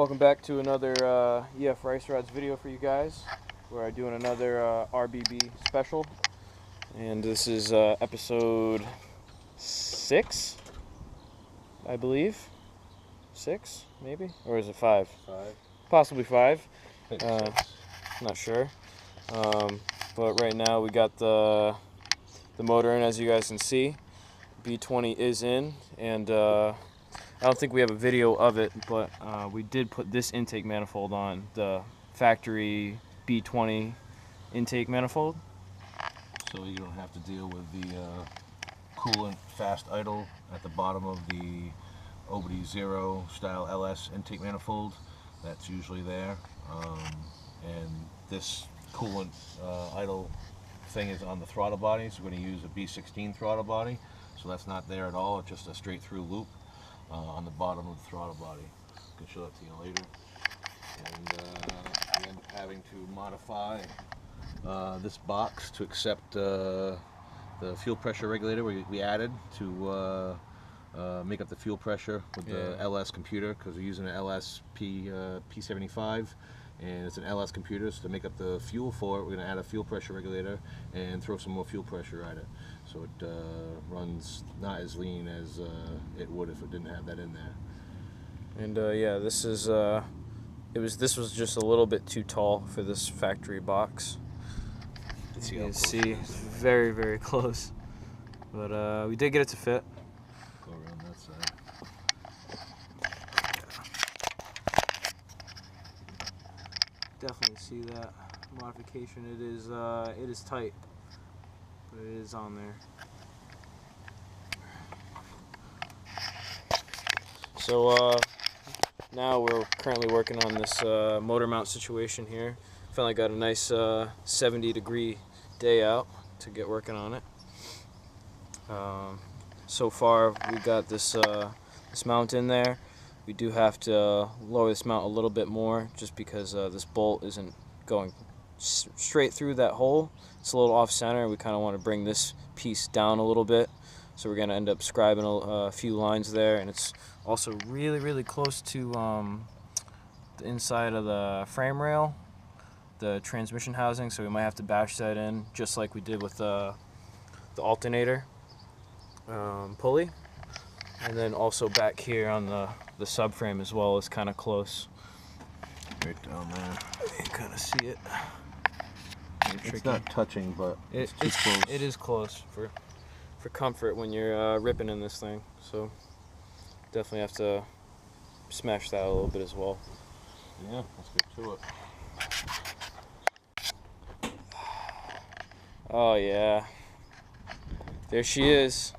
Welcome back to another EF Rice Rods video for you guys. We're doing another RBB special, and this is episode 6, I believe. 6, maybe? Or is it 5? 5. Possibly 5. Not sure. But right now we got the motor in, as you guys can see. B20 is in, and I don't think we have a video of it, but we did put this intake manifold on, the factory B20 intake manifold. So you don't have to deal with the coolant fast idle at the bottom of the OBD 0 style LS intake manifold. That's usually there. And this coolant idle thing is on the throttle body, so we're going to use a B16 throttle body. So that's not there at all, it's just a straight through loop on the bottom of the throttle body. I can show that to you later. And we end up having to modify this box to accept the fuel pressure regulator we added to make up the fuel pressure with the LS computer, because we're using an LS P75, and it's an LS computer, so to make up the fuel for it, we're going to add a fuel pressure regulator and throw some more fuel pressure at it, so it runs not as lean as it would if it didn't have that in there. And yeah, this is this was just a little bit too tall for this factory box. You can see it's very, very close, but we did get it to fit. Go around that side. Definitely see that modification. It is tight, but it is on there. So now we're currently working on this motor mount situation here. Finally got a nice 70-degree day out to get working on it. So far we got this mount in there. We do have to lower this mount a little bit more, just because this bolt isn't going straight through that hole. It's a little off center. We kind of want to bring this piece down a little bit, so we're going to end up scribing a few lines there. And it's also really, really close to the inside of the frame rail, the transmission housing, so we might have to bash that in, just like we did with the alternator pulley. And then also back here on the subframe as well is kind of close. Right down there. You can kind of see it. It's not touching, but it's too close. It is close for comfort when you're ripping in this thing. So definitely have to smash that a little bit as well. Yeah, let's get to it. Oh yeah. There she is.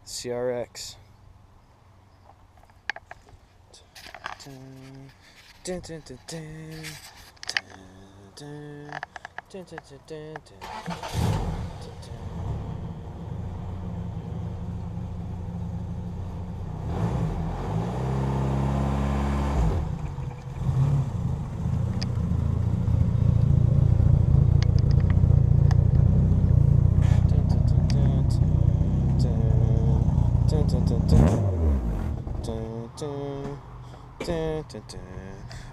CRX.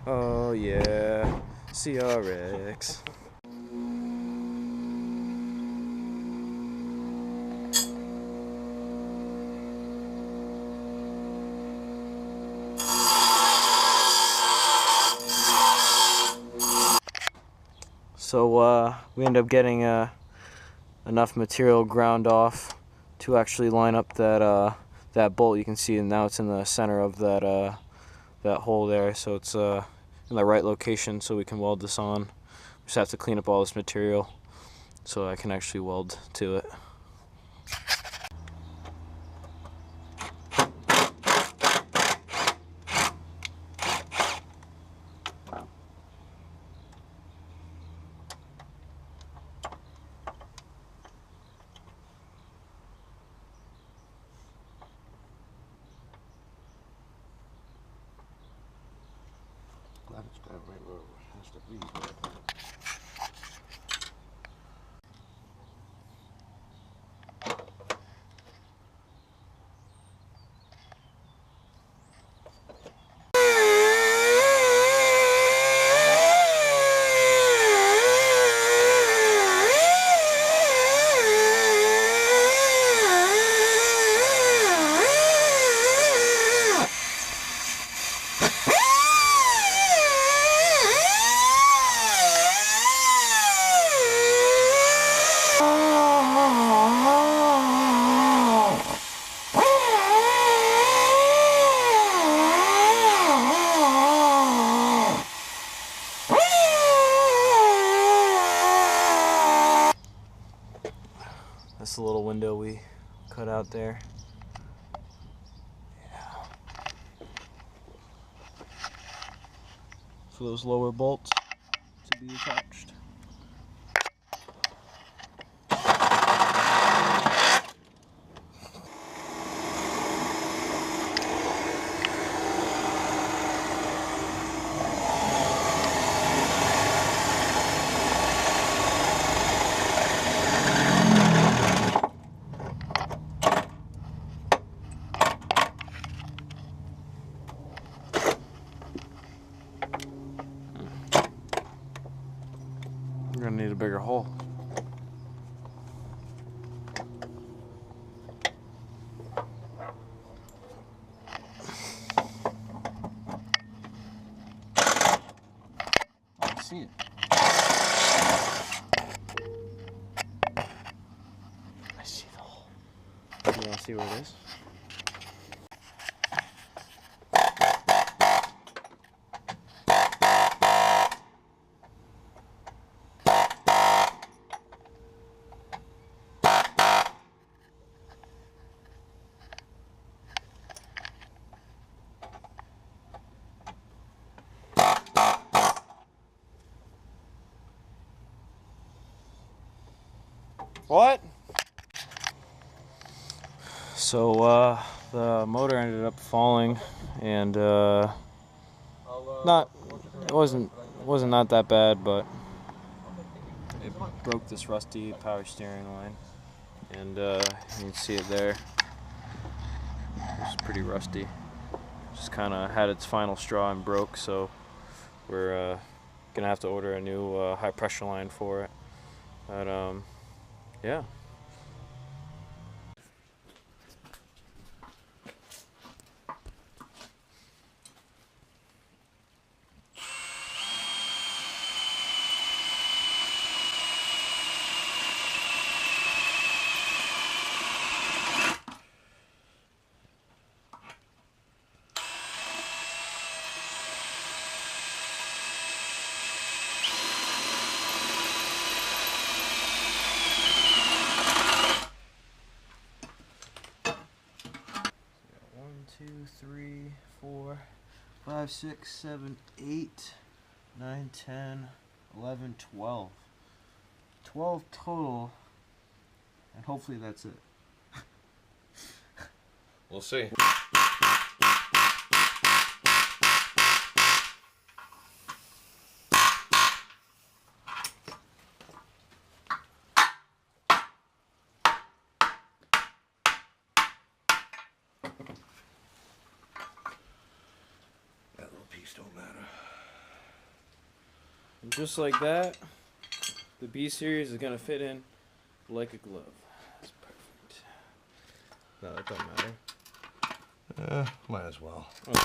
Oh yeah, CRX. So we end up getting enough material ground off to actually line up that bolt. You can see, and now it's in the center of that hole there, so it's in the right location, so we can weld this on. We just have to clean up all this material so I can actually weld to it. Glad it's got right where it has to be. That's the little window we cut out there. Yeah. For those lower bolts to be attached. You're gonna need a bigger hole. I see it. I see the hole. You wanna see where it is? What? So the motor ended up falling, and it wasn't not that bad, but it broke this rusty power steering line, and you can see it there. It's pretty rusty. Just kind of had its final straw and broke, so we're gonna have to order a new high pressure line for it. But yeah. Two, 3, 4, 5, 6, 7, 8, 9, 10, 11, 12. 12 total, and hopefully that's it. We'll see. That little piece don't matter. And just like that, the B series is gonna fit in like a glove. That's perfect. No, that don't matter. Might as well. Okay.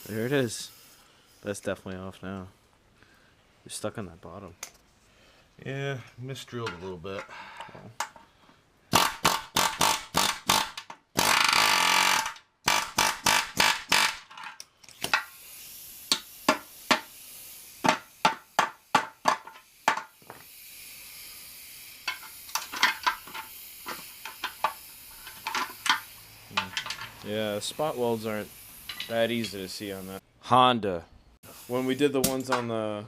There it is. That's definitely off now. You're stuck on that bottom. Yeah, misdrilled a little bit. Yeah, spot welds aren't that easy to see on that. Honda. When we did the ones on the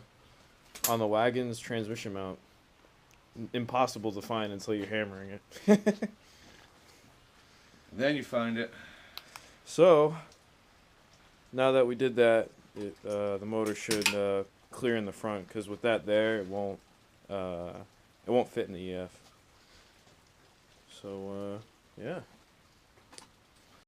Wagon's transmission mount, impossible to find until you're hammering it. Then you find it. So now that we did that, the motor should clear in the front, because with that there, it won't fit in the EF. So yeah.